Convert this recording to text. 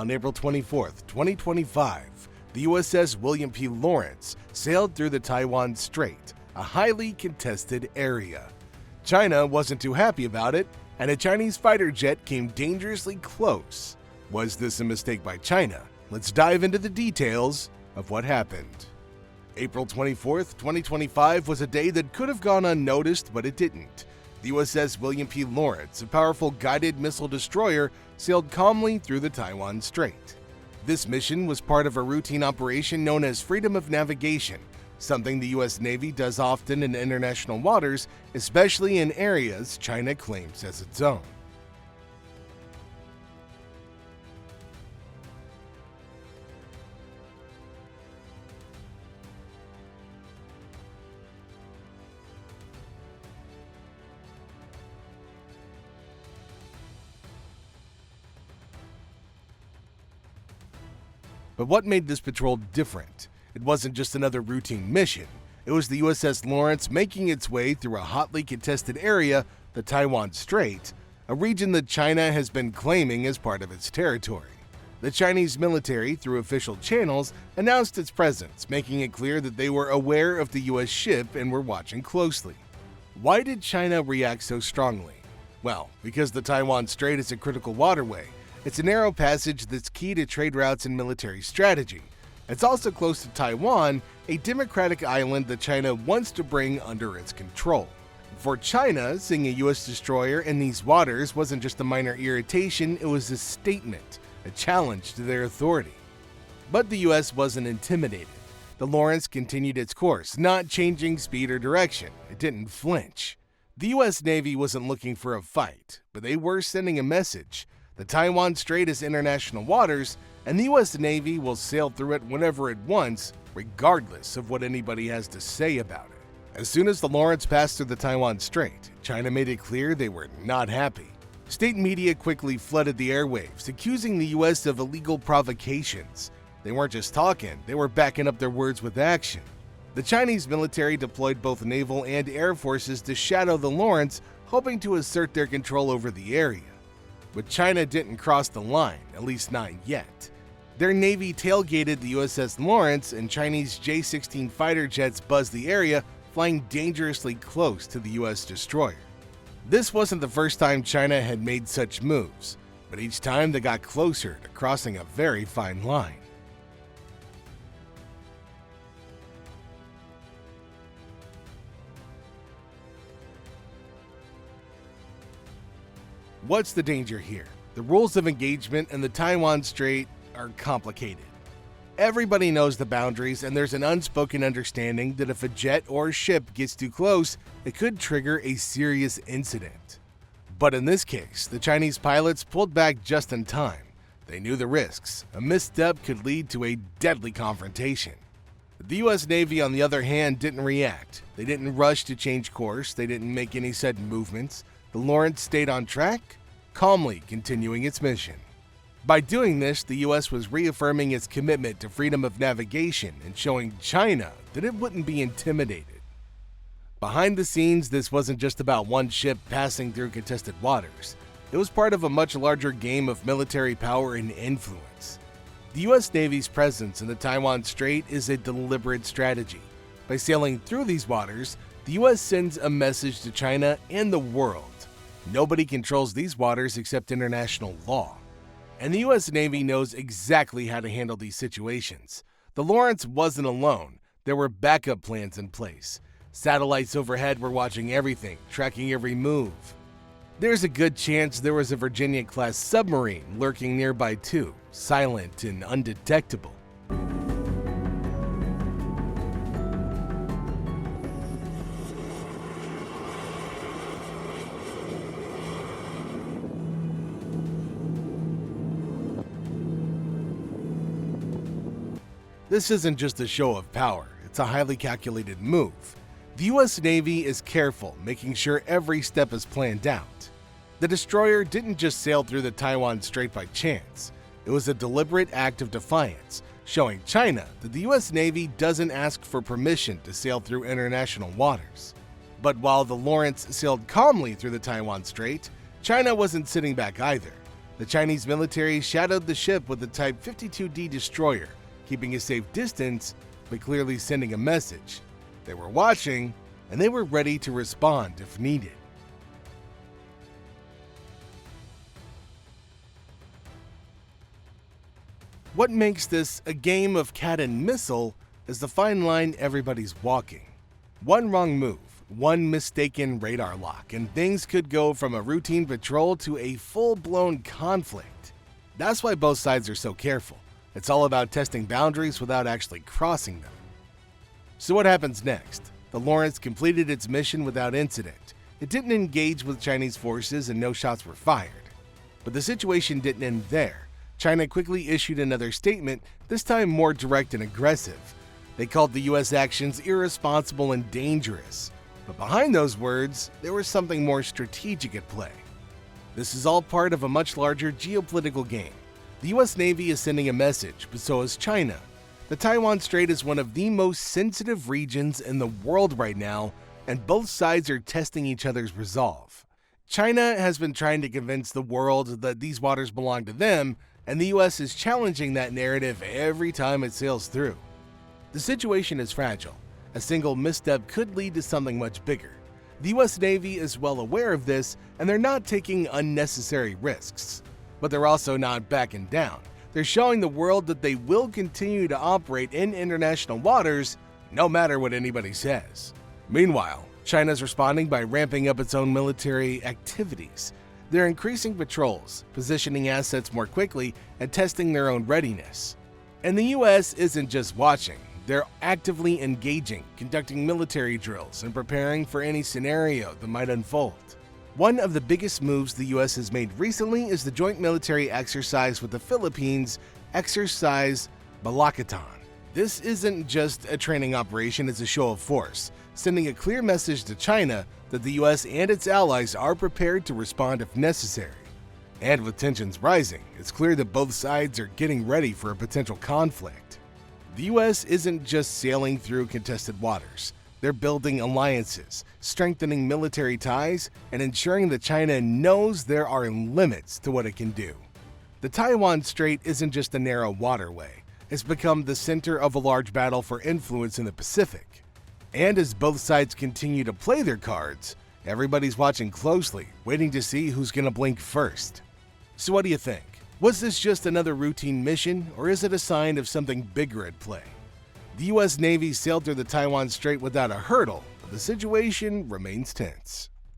On April 24, 2025, the USS William P. Lawrence sailed through the Taiwan Strait, a highly contested area. China wasn't too happy about it, and a Chinese fighter jet came dangerously close. Was this a mistake by China? Let's dive into the details of what happened. April 24, 2025 was a day that could have gone unnoticed, but it didn't. The USS William P. Lawrence, a powerful guided missile destroyer, sailed calmly through the Taiwan Strait. This mission was part of a routine operation known as freedom of navigation, something the U.S. Navy does often in international waters, especially in areas China claims as its own. But what made this patrol different? It wasn't just another routine mission. It was the USS Lawrence making its way through a hotly contested area, the Taiwan Strait, a region that China has been claiming as part of its territory. The Chinese military, through official channels, announced its presence, making it clear that they were aware of the US ship and were watching closely. Why did China react so strongly? Well, because the Taiwan Strait is a critical waterway. It's a narrow passage that's key to trade routes and military strategy. It's also close to Taiwan, a democratic island that China wants to bring under its control. For China, seeing a U.S. destroyer in these waters wasn't just a minor irritation, it was a statement, a challenge to their authority. But the U.S. wasn't intimidated. The Lawrence continued its course, not changing speed or direction. It didn't flinch. The U.S. Navy wasn't looking for a fight, but they were sending a message. The Taiwan Strait is international waters, and the U.S. Navy will sail through it whenever it wants, regardless of what anybody has to say about it. As soon as the Lawrence passed through the Taiwan Strait, China made it clear they were not happy. State media quickly flooded the airwaves, accusing the U.S. of illegal provocations. They weren't just talking, they were backing up their words with action. The Chinese military deployed both naval and air forces to shadow the Lawrence, hoping to assert their control over the area. But China didn't cross the line, at least not yet. Their Navy tailgated the USS Lawrence, and Chinese J-16 fighter jets buzzed the area, flying dangerously close to the US destroyer. This wasn't the first time China had made such moves, but each time they got closer to crossing a very fine line. What's the danger here? The rules of engagement in the Taiwan Strait are complicated. Everybody knows the boundaries, and there's an unspoken understanding that if a jet or ship gets too close, it could trigger a serious incident. But in this case, the Chinese pilots pulled back just in time. They knew the risks. A misstep could lead to a deadly confrontation. The US Navy, on the other hand, didn't react. They didn't rush to change course. They didn't make any sudden movements. The Lawrence stayed on track, calmly continuing its mission. By doing this, the U.S. was reaffirming its commitment to freedom of navigation and showing China that it wouldn't be intimidated. Behind the scenes, this wasn't just about one ship passing through contested waters. It was part of a much larger game of military power and influence. The U.S. Navy's presence in the Taiwan Strait is a deliberate strategy. By sailing through these waters, the U.S. sends a message to China and the world. Nobody controls these waters except international law. And the U.S. Navy knows exactly how to handle these situations. The Lawrence wasn't alone. There were backup plans in place. Satellites overhead were watching everything, tracking every move. There's a good chance there was a Virginia-class submarine lurking nearby too, silent and undetectable. This isn't just a show of power, it's a highly calculated move. The US Navy is careful, making sure every step is planned out. The destroyer didn't just sail through the Taiwan Strait by chance. It was a deliberate act of defiance, showing China that the US Navy doesn't ask for permission to sail through international waters. But while the Lawrence sailed calmly through the Taiwan Strait, China wasn't sitting back either. The Chinese military shadowed the ship with the Type 52D destroyer, keeping a safe distance but clearly sending a message. They were watching, and they were ready to respond if needed. What makes this a game of cat and missile is the fine line everybody's walking. One wrong move, one mistaken radar lock, and things could go from a routine patrol to a full-blown conflict. That's why both sides are so careful. It's all about testing boundaries without actually crossing them. So what happens next? The Lawrence completed its mission without incident. It didn't engage with Chinese forces and no shots were fired. But the situation didn't end there. China quickly issued another statement, this time more direct and aggressive. They called the U.S. actions irresponsible and dangerous. But behind those words, there was something more strategic at play. This is all part of a much larger geopolitical game. The U.S. Navy is sending a message, but so is China. The Taiwan Strait is one of the most sensitive regions in the world right now, and both sides are testing each other's resolve. China has been trying to convince the world that these waters belong to them, and the U.S. is challenging that narrative every time it sails through. The situation is fragile. A single misstep could lead to something much bigger. The U.S. Navy is well aware of this, and they're not taking unnecessary risks. But they're also not backing down. They're showing the world that they will continue to operate in international waters, no matter what anybody says. Meanwhile, China's responding by ramping up its own military activities. They're increasing patrols, positioning assets more quickly, and testing their own readiness. And the U.S. isn't just watching. They're actively engaging, conducting military drills, and preparing for any scenario that might unfold. One of the biggest moves the U.S. has made recently is the joint military exercise with the Philippines, Exercise Balakatan. This isn't just a training operation, it's a show of force, sending a clear message to China that the U.S. and its allies are prepared to respond if necessary. And with tensions rising, it's clear that both sides are getting ready for a potential conflict. The U.S. isn't just sailing through contested waters. They're building alliances, strengthening military ties, and ensuring that China knows there are limits to what it can do. The Taiwan Strait isn't just a narrow waterway. It's become the center of a large battle for influence in the Pacific. And as both sides continue to play their cards, everybody's watching closely, waiting to see who's going to blink first. So what do you think? Was this just another routine mission, or is it a sign of something bigger at play? The U.S. Navy sailed through the Taiwan Strait without a hurdle, but the situation remains tense.